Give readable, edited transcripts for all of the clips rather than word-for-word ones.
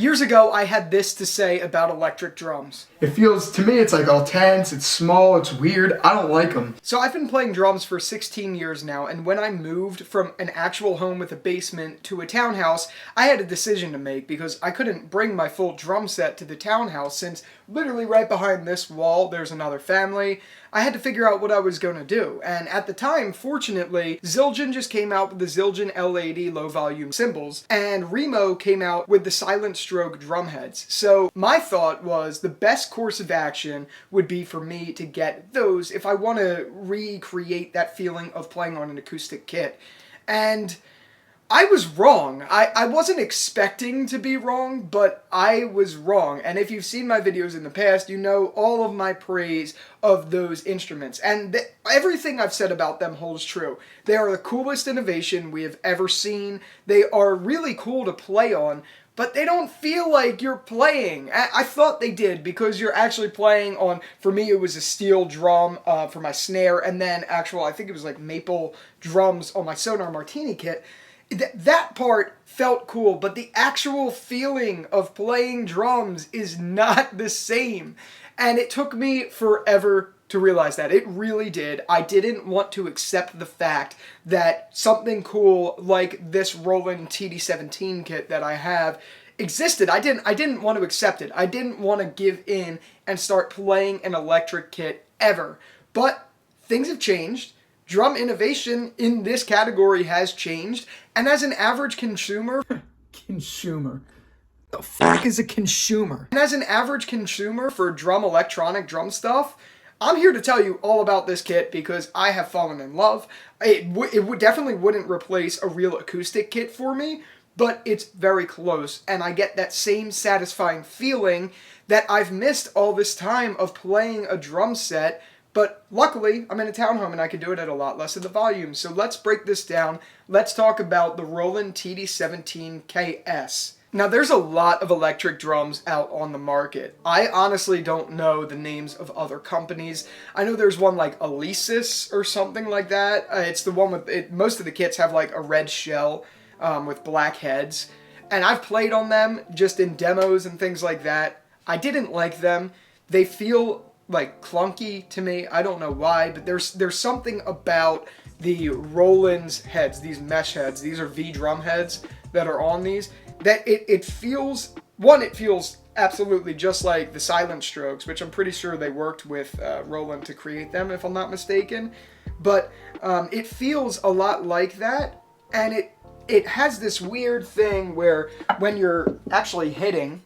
Years ago, I had this to say about electric drums. It feels, to me, it's like all tense, it's small, it's weird, I don't like them. So I've been playing drums for 16 years now, and when I moved from an actual home with a basement to a townhouse, I had a decision to make because I couldn't bring my full drum set to the townhouse since literally right behind this wall there's another family. I had to figure out what I was going to do, and at the time, fortunately, Zildjian just came out with the Zildjian L80 low-volume cymbals, and Remo came out with the Silentstroke Drumheads. So my thought was the best course of action would be for me to get those if I want to recreate that feeling of playing on an acoustic kit. And I was wrong. I wasn't expecting to be wrong, but I was wrong. And if you've seen my videos in the past, you know all of my praise of those instruments. And everything I've said about them holds true. They are the coolest innovation we have ever seen. They are really cool to play on, but they don't feel like you're playing. I thought they did because you're actually playing on, for me it was a steel drum for my snare, and then actual, I think it was like maple drums on my Sonar Martini kit. That part felt cool, but the actual feeling of playing drums is not the same. And it took me forever to realize that. It really did. I didn't want to accept the fact that something cool like this Roland TD-17 kit that I have existed. I didn't want to accept it. I didn't want to give in and start playing an electric kit ever. But things have changed. Drum innovation in this category has changed, and as an average consumer... Consumer? The fuck is a consumer? And as an average consumer for electronic drum stuff, I'm here to tell you all about this kit because I have fallen in love. It definitely wouldn't replace a real acoustic kit for me, but it's very close, and I get that same satisfying feeling that I've missed all this time of playing a drum set. But luckily, I'm in a townhome and I can do it at a lot less of the volume. So let's break this down. Let's talk about the Roland TD-17KVS. Now, there's a lot of electric drums out on the market. I honestly don't know the names of other companies. I know there's one like Alesis or something like that. It's the one with, most of the kits have like a red shell with black heads. And I've played on them just in demos and things like that. I didn't like them. They feel like clunky to me. I don't know why, but there's something about the Roland's heads, these mesh heads, these are V drum heads that are on these, that it feels, one, it feels absolutely just like the Silentstrokes, which I'm pretty sure they worked with Roland to create them, if I'm not mistaken, but it feels a lot like that, and it has this weird thing where when you're actually hitting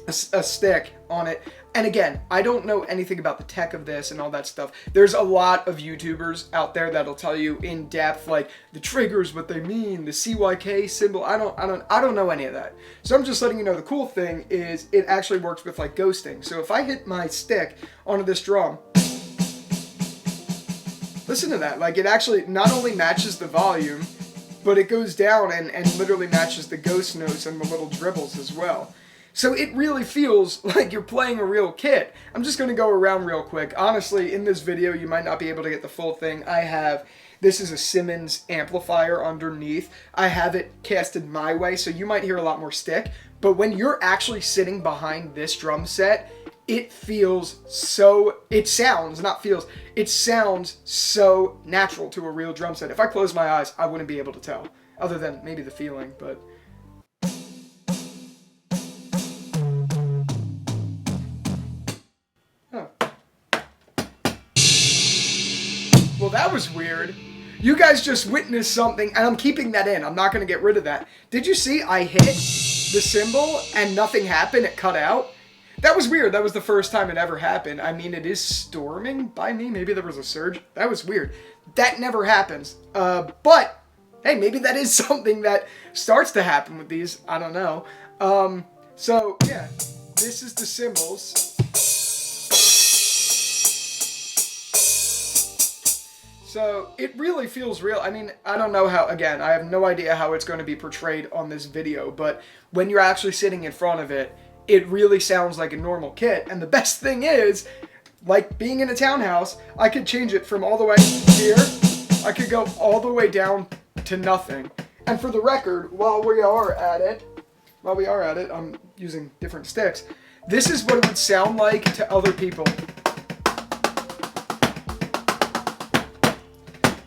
a stick on it, and again, I don't know anything about the tech of this and all that stuff. There's a lot of YouTubers out there that'll tell you in depth, like the triggers, what they mean, the CYK symbol. I don't know any of that. So I'm just letting you know the cool thing is it actually works with like ghosting. So if I hit my stick onto this drum, listen to that. Like it actually not only matches the volume, but it goes down and literally matches the ghost notes and the little dribbles as well. So it really feels like you're playing a real kit. I'm just going to go around real quick. Honestly, in this video, you might not be able to get the full thing. This is a Cymbals amplifier underneath. I have it casted my way, so you might hear a lot more stick. But when you're actually sitting behind this drum set, it sounds so natural to a real drum set. If I close my eyes, I wouldn't be able to tell, other than maybe the feeling, but... Well, that was weird. You guys just witnessed something, and I'm keeping that in. I'm not going to get rid of that. Did you see I hit the cymbal and nothing happened? It cut out? That was weird. That was the first time it ever happened. I mean, it is storming by me. Maybe there was a surge. That was weird. That never happens. But, hey, maybe that is something that starts to happen with these. I don't know. So, yeah. This is the Cymbals. So it really feels real. I mean, I don't know how, again, I have no idea how it's going to be portrayed on this video, but when you're actually sitting in front of it, it really sounds like a normal kit. And the best thing is, like being in a townhouse, I could change it from all the way here, I could go all the way down to nothing. And for the record, while we are at it, I'm using different sticks. This is what it would sound like to other people.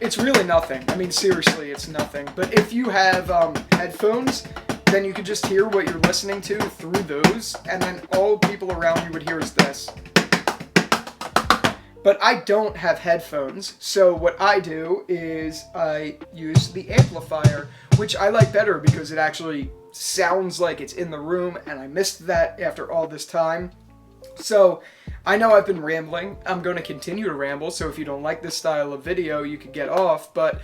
It's really nothing. I mean, seriously, it's nothing. But if you have headphones, then you could just hear what you're listening to through those, and then all people around you would hear is this. But I don't have headphones, so what I do is I use the amplifier, which I like better because it actually sounds like it's in the room, and I missed that after all this time. So, I know I've been rambling. I'm going to continue to ramble, so if you don't like this style of video, you could get off, but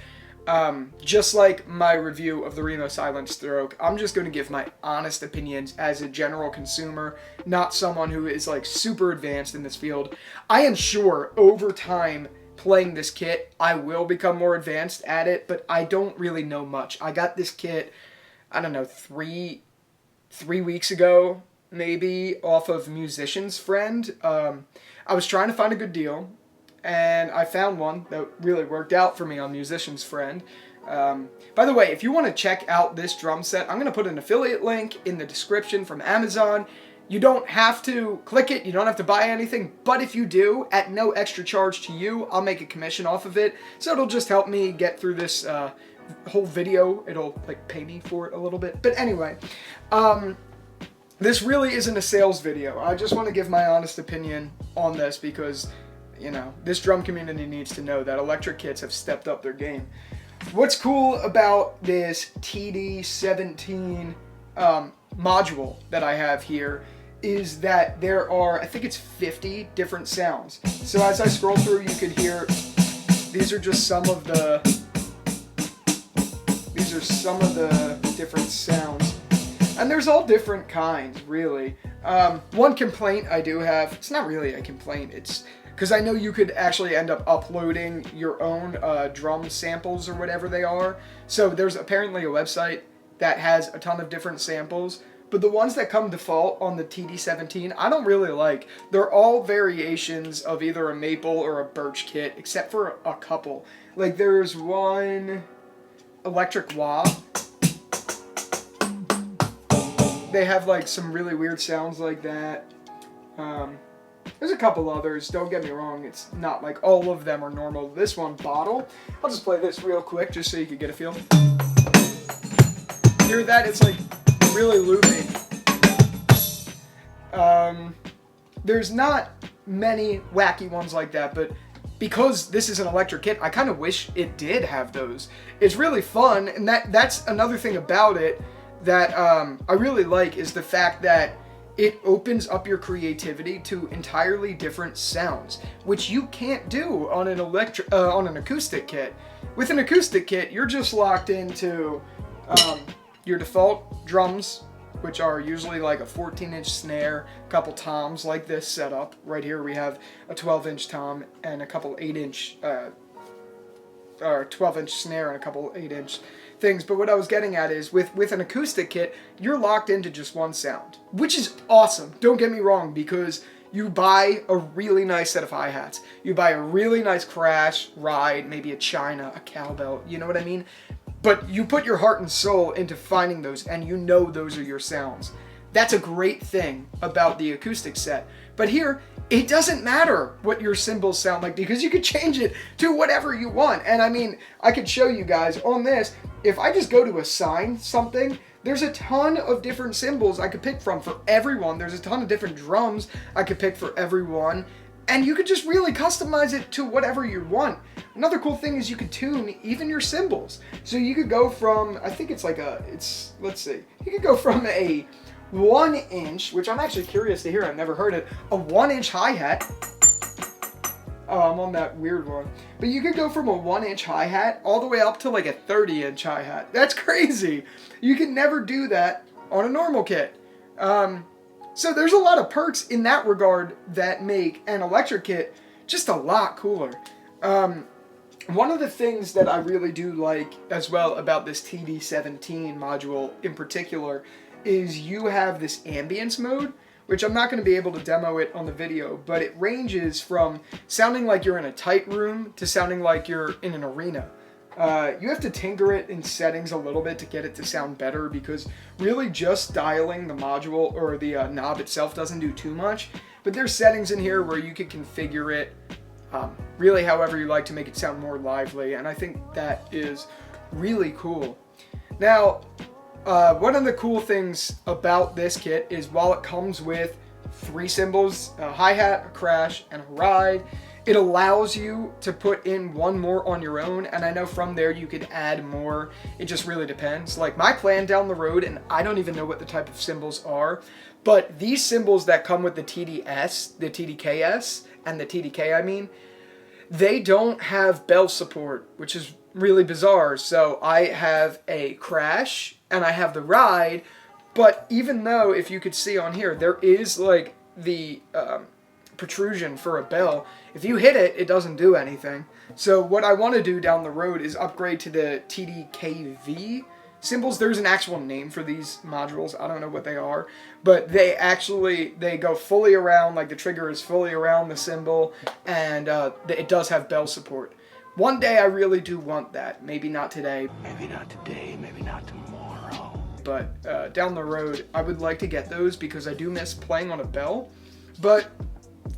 just like my review of the Remo Silentstroke, I'm just going to give my honest opinions as a general consumer, not someone who is like super advanced in this field. I am sure over time playing this kit, I will become more advanced at it, but I don't really know much. I got this kit, I don't know, three weeks ago, maybe, off of Musician's Friend. I was trying to find a good deal, and I found one that really worked out for me on Musician's Friend. By the way, if you want to check out this drum set, I'm going to put an affiliate link in the description from Amazon. You don't have to click it, you don't have to buy anything, but if you do, at no extra charge to you, I'll make a commission off of it, so it'll just help me get through this whole video. It'll like pay me for it a little bit. But anyway, this really isn't a sales video. I just want to give my honest opinion on this because, you know, this drum community needs to know that electric kits have stepped up their game. What's cool about this TD-17 module that I have here is that there are, I think it's 50 different sounds. So as I scroll through, you could hear, these are some of the different sounds. And there's all different kinds, really. One complaint I do have, it's not really a complaint, it's because I know you could actually end up uploading your own drum samples or whatever they are. So there's apparently a website that has a ton of different samples, but the ones that come default on the TD-17, I don't really like. They're all variations of either a maple or a birch kit, except for a couple. Like there's one electric wah. They have like some really weird sounds like that. There's a couple others, don't get me wrong, it's not like all of them are normal. This one, bottle, I'll just play this real quick just so you can get a feel. Hear that? It's like really loopy. There's not many wacky ones like that, but because this is an electric kit, I kind of wish it did have those. It's really fun, and that's another thing about it that I really like is the fact that it opens up your creativity to entirely different sounds, which you can't do on an acoustic kit. With an acoustic kit, you're just locked into your default drums, which are usually like a 14-inch snare, a couple toms like this setup. Right here we have a 12-inch tom and a couple 8-inch, or 12-inch snare and a couple 8-inch things. But what I was getting at is with an acoustic kit, you're locked into just one sound, which is awesome. Don't get me wrong, because you buy a really nice set of hi-hats, you buy a really nice crash, ride, maybe a china, a cowbell, you know what I mean? But you put your heart and soul into finding those, and you know those are your sounds. That's a great thing about the acoustic set. But here, it doesn't matter what your cymbals sound like because you can change it to whatever you want. And I mean, I could show you guys on this, if I just go to assign something, there's a ton of different cymbals I could pick from for everyone. There's a ton of different drums I could pick for everyone. And you could just really customize it to whatever you want. Another cool thing is you could tune even your cymbals. So you could go from, I think it's like let's see, you could go from a 1-inch, which I'm actually curious to hear, I've never heard it, a 1-inch hi-hat. Oh, I'm on that weird one. But you could go from a 1-inch hi-hat all the way up to like a 30-inch hi-hat. That's crazy. You can never do that on a normal kit. So there's a lot of perks in that regard that make an electric kit just a lot cooler. One of the things that I really do like as well about this TD-17 module in particular is you have this ambience mode, which I'm not going to be able to demo it on the video, but it ranges from sounding like you're in a tight room to sounding like you're in an arena. You have to tinker it in settings a little bit to get it to sound better, because really just dialing the module or the knob itself doesn't do too much. But there's settings in here where you can configure it really however you like to make it sound more lively, and I think that is really cool. Now, one of the cool things about this kit is while it comes with 3 cymbals, a hi-hat, a crash, and a ride, it allows you to put in one more on your own, and I know from there you could add more. It just really depends. Like my plan down the road, and I don't even know what the type of cymbals are, but these cymbals that come with the TDS, the TD-KS, and the TD-K I mean, they don't have bell support, which is really bizarre. So I have a crash and I have the ride, but even though, if you could see on here, there is like the protrusion for a bell, if you hit it, it doesn't do anything. So what I want to do down the road is upgrade to the TD-KV cymbals. There's an actual name for these modules. I don't know what they are, but they go fully around, like the trigger is fully around the cymbal, and it does have bell support. One day I really do want that. Maybe not today. Maybe not today, maybe not tomorrow. But down the road, I would like to get those because I do miss playing on a bell. But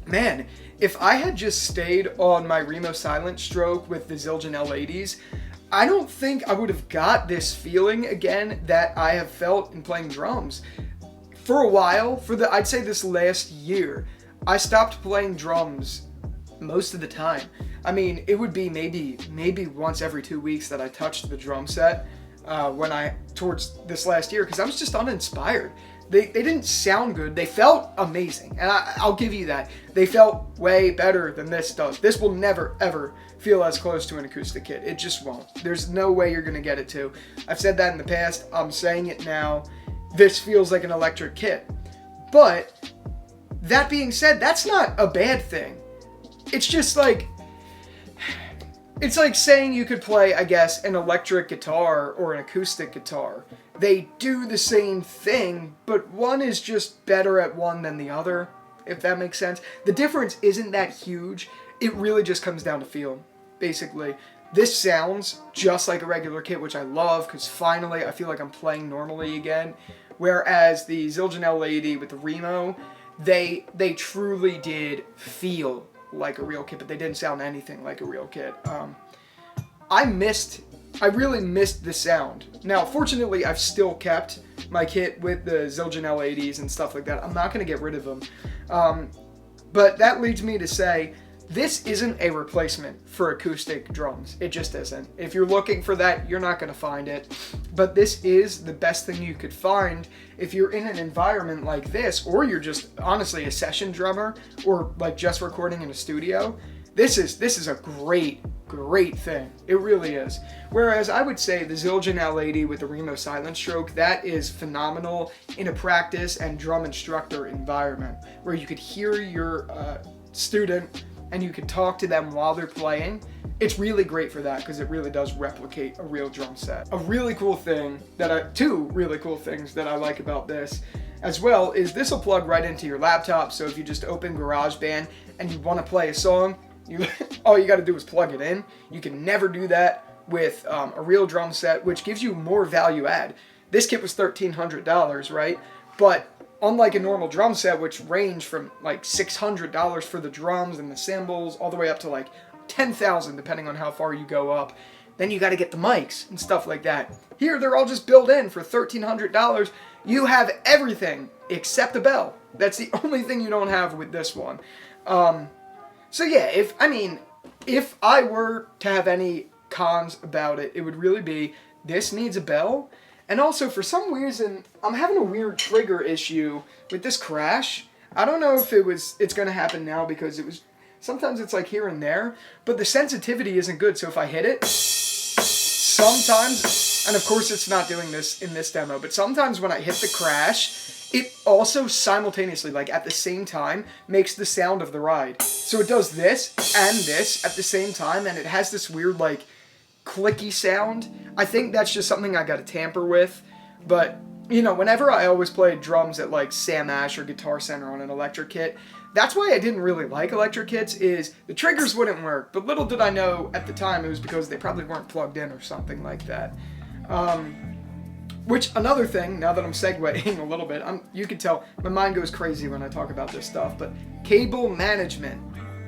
man, if I had just stayed on my Remo Silentstroke with the Zildjian L80s, I don't think I would have got this feeling again that I have felt in playing drums. For a while, I'd say this last year, I stopped playing drums most of the time. I mean, it would be maybe once every 2 weeks that I touched the drum set towards this last year, because I was just uninspired. They didn't sound good. They felt amazing, and I'll give you that. They felt way better than this does. This will never, ever feel as close to an acoustic kit. It just won't. There's no way you're going to get it to. I've said that in the past. I'm saying it now. This feels like an electric kit. But that being said, that's not a bad thing. It's just like... It's like saying you could play, I guess, an electric guitar or an acoustic guitar. They do the same thing, but one is just better at one than the other, if that makes sense. The difference isn't that huge. It really just comes down to feel, basically. This sounds just like a regular kit, which I love, because finally I feel like I'm playing normally again. Whereas the Zildjian L80 with the Remo, they truly did feel like a real kit, but they didn't sound anything like a real kit. I really missed the sound. Now, fortunately, I've still kept my kit with the Zildjian L80s and stuff like that. I'm not going to get rid of them. But that leads me to say, this isn't a replacement for acoustic drums. It just isn't. If you're looking for that, you're not going to find it. But this is the best thing you could find if you're in an environment like this, or you're just honestly a session drummer, or like just recording in a studio. This is a great thing. It really is. Whereas I would say the Zildjian L80 with the Remo Silentstroke, that is phenomenal in a practice and drum instructor environment, where you could hear your student and you could talk to them while they're playing. It's really great for that, because it really does replicate a real drum set. A really cool thing two really cool things that I like about this as well is this will plug right into your laptop. So if you just open GarageBand and you want to play a song, all you got to do is plug it in. You can never do that with a real drum set, which gives you more value add. This kit was $1,300, right? But unlike a normal drum set, which range from like $600 for the drums and the cymbals, all the way up to like $10,000, depending on how far you go up. Then you got to get the mics and stuff like that. Here, they're all just built in for $1,300. You have everything except a bell. That's the only thing you don't have with this one. So yeah, if I were to have any cons about it, it would really be this needs a bell. And also, for some reason, I'm having a weird trigger issue with this crash. I don't know if it's going to happen now, because sometimes it's like here and there, but the sensitivity isn't good. So if I hit it, sometimes, and of course it's not doing this in this demo, but sometimes when I hit the crash, it also simultaneously, like at the same time, makes the sound of the ride. So it does this and this at the same time, and it has this weird, like, clicky sound. I think that's just something I gotta tamper with, but you know, whenever I always played drums at like Sam Ash or Guitar Center on an electric kit, that's why I didn't really like electric kits, is the triggers wouldn't work. But little did I know at the time it was because they probably weren't plugged in or something like that. Which, another thing, now that I'm segueing a little bit, you can tell my mind goes crazy when I talk about this stuff, but cable management.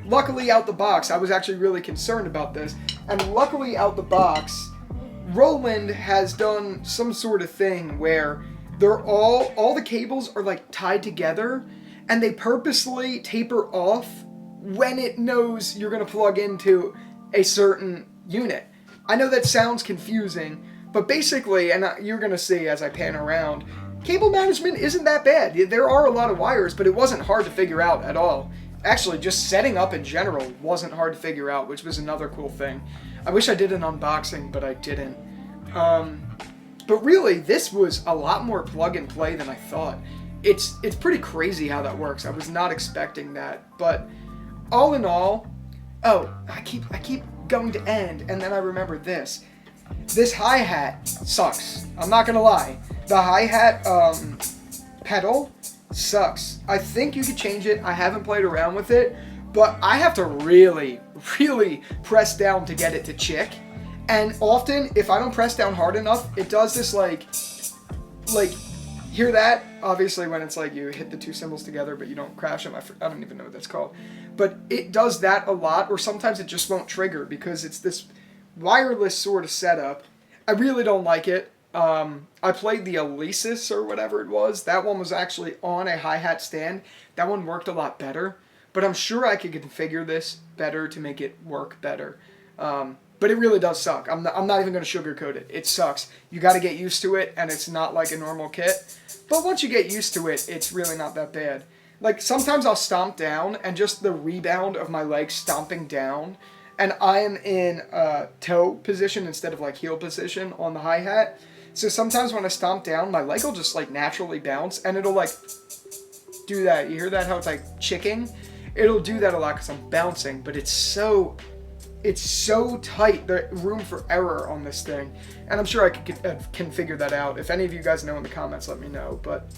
Luckily out the box, I was actually really concerned about this, and luckily out the box, Roland has done some sort of thing where they're all the cables are like tied together, and they purposely taper off when it knows you're going to plug into a certain unit. I know that sounds confusing, but basically, and you're going to see as I pan around, cable management isn't that bad. There are a lot of wires, but it wasn't hard to figure out at all. Actually, just setting up in general wasn't hard to figure out, which was another cool thing. I wish I did an unboxing, but I didn't. But really, this was a lot more plug and play than I thought. It's pretty crazy how that works. I was not expecting that, but all in all, oh, I keep going to end, and then I remember this. This hi-hat sucks. I'm not gonna lie. The hi-hat pedal sucks. I think you could change it. I haven't played around with it, but I have to really, really press down to get it to chick. And often, if I don't press down hard enough, it does this like, hear that? Obviously, when it's like you hit the two cymbals together, but you don't crash them. I don't even know what that's called. But it does that a lot, or sometimes it just won't trigger because it's this wireless sort of setup. I really don't like it. I played the Alesis or whatever it was. That one was actually on a hi-hat stand. That one worked a lot better. But I'm sure I could configure this better to make it work better. But it really does suck. I'm not even going to sugarcoat it. It sucks. You got to get used to it, and it's not like a normal kit. But once you get used to it, it's really not that bad. Like, sometimes I'll stomp down, and just the rebound of my leg stomping down, and I am in toe position instead of like heel position on the hi-hat. So sometimes when I stomp down, my leg will just like naturally bounce, and it'll like do that. You hear that, how it's like chicking? It'll do that a lot because I'm bouncing, but it's so tight, the room for error on this thing. And I'm sure I can figure that out. If any of you guys know in the comments, let me know. But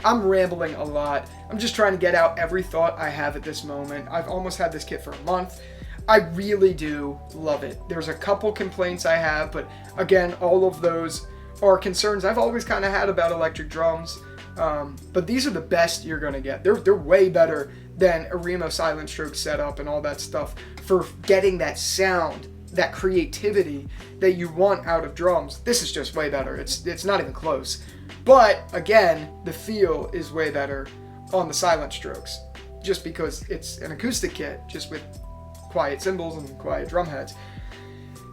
I'm rambling a lot. I'm just trying to get out every thought I have at this moment. I've almost had this kit for a month. I really do love it. There's a couple complaints I have, but again, all of those are concerns I've always kind of had about electric drums. But these are the best you're going to get. They're way better than a Remo Silentstroke setup and all that stuff for getting that sound, that creativity that you want out of drums. This is just way better. It's not even close. But again, the feel is way better on the Silentstrokes, just because it's an acoustic kit, just with quiet cymbals and quiet drum heads.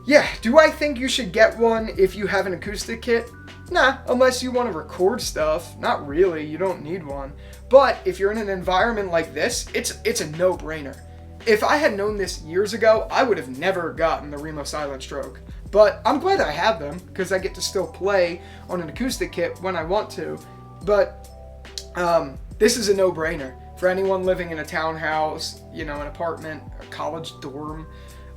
Yeah, do I think you should get one if you have an acoustic kit? Nah, unless you want to record stuff. Not really, you don't need one. But if you're in an environment like this, it's a no-brainer. If I had known this years ago, I would have never gotten the Remo Silentstroke. But I'm glad I have them, because I get to still play on an acoustic kit when I want to. But this is a no-brainer. For anyone living in a townhouse, you know, an apartment, a college dorm,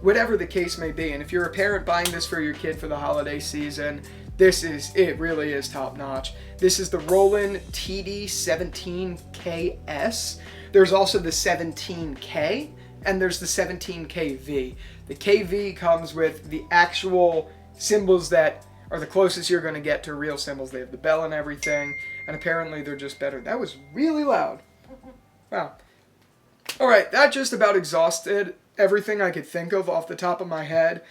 whatever the case may be. And if you're a parent buying this for your kid for the holiday season, it really is top notch. This is the Roland TD-17KVS. There's also the 17K, and there's the 17KV. The KV comes with the actual cymbals that are the closest you're going to get to real cymbals. They have the bell and everything, and apparently they're just better. That was really loud. Wow. Alright, that just about exhausted everything I could think of off the top of my head.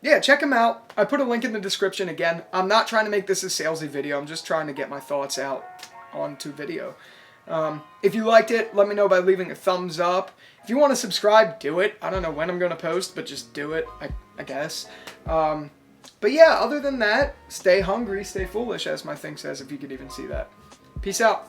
Yeah, check them out. I put a link in the description again. I'm not trying to make this a salesy video. I'm just trying to get my thoughts out onto video. If you liked it, let me know by leaving a thumbs up. If you want to subscribe, do it. I don't know when I'm going to post, but just do it, I guess. But yeah, other than that, stay hungry, stay foolish, as my thing says, if you could even see that. Peace out.